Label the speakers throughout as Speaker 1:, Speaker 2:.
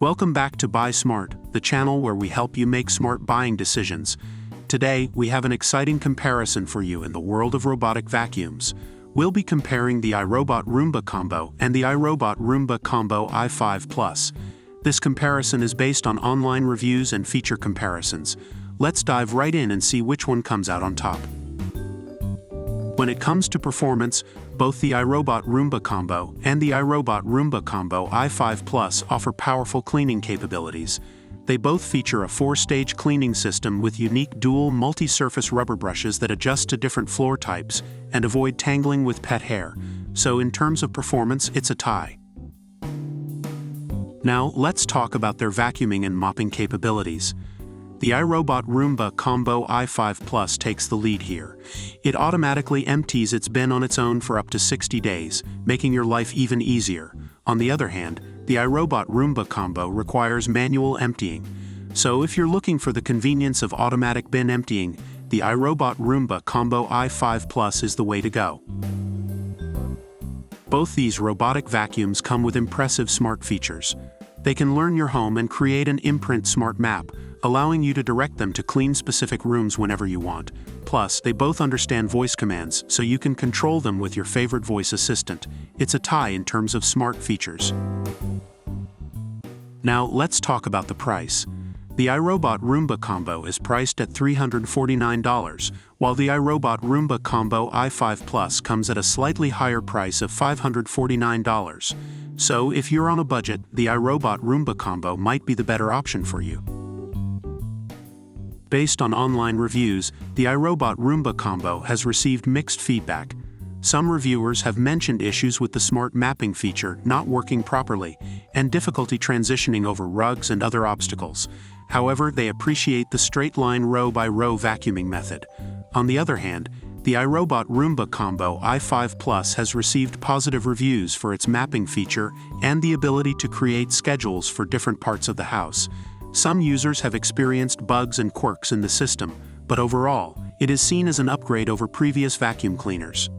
Speaker 1: Welcome back to Buy Smart, the channel where we help you make smart buying decisions. Today, we have an exciting comparison for you in the world of robotic vacuums. We'll be comparing the iRobot Roomba Combo and the iRobot Roomba Combo i5 Plus. This comparison is based on online reviews and feature comparisons. Let's dive right in and see which one comes out on top. When it comes to performance, both the iRobot Roomba Combo and the iRobot Roomba Combo i5 Plus offer powerful cleaning capabilities. They both feature a 4-stage cleaning system with unique dual multi-surface rubber brushes that adjust to different floor types and avoid tangling with pet hair. So in terms of performance, it's a tie. Now, let's talk about their vacuuming and mopping capabilities. The iRobot Roomba Combo i5 Plus takes the lead here. It automatically empties its bin on its own for up to 60 days, making your life even easier. On the other hand, the iRobot Roomba Combo requires manual emptying. So if you're looking for the convenience of automatic bin emptying, the iRobot Roomba Combo i5 Plus is the way to go. Both these robotic vacuums come with impressive smart features. They can learn your home and create an imprint smart map, allowing you to direct them to clean specific rooms whenever you want. Plus, they both understand voice commands, so you can control them with your favorite voice assistant. It's a tie in terms of smart features. Now, let's talk about the price. The iRobot Roomba Combo is priced at $349, while the iRobot Roomba Combo i5 Plus comes at a slightly higher price of $549. So, if you're on a budget, the iRobot Roomba Combo might be the better option for you. Based on online reviews, the iRobot Roomba Combo has received mixed feedback. Some reviewers have mentioned issues with the smart mapping feature not working properly and difficulty transitioning over rugs and other obstacles. However, they appreciate the straight-line row-by-row vacuuming method. On the other hand, the iRobot Roomba Combo i5 Plus has received positive reviews for its mapping feature and the ability to create schedules for different parts of the house. Some users have experienced bugs and quirks in the system, but overall, it is seen as an upgrade over previous vacuum cleaners.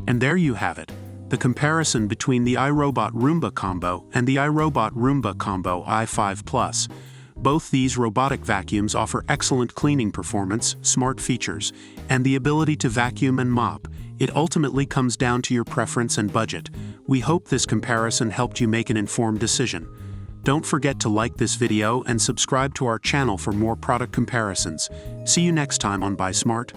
Speaker 1: And there you have it, the comparison between the iRobot Roomba Combo and the iRobot Roomba Combo i5 Plus. Both these robotic vacuums offer excellent cleaning performance, smart features, and the ability to vacuum and mop. It ultimately comes down to your preference and budget. We hope this comparison helped you make an informed decision. Don't forget to like this video and subscribe to our channel for more product comparisons. See you next time on Buy Smart.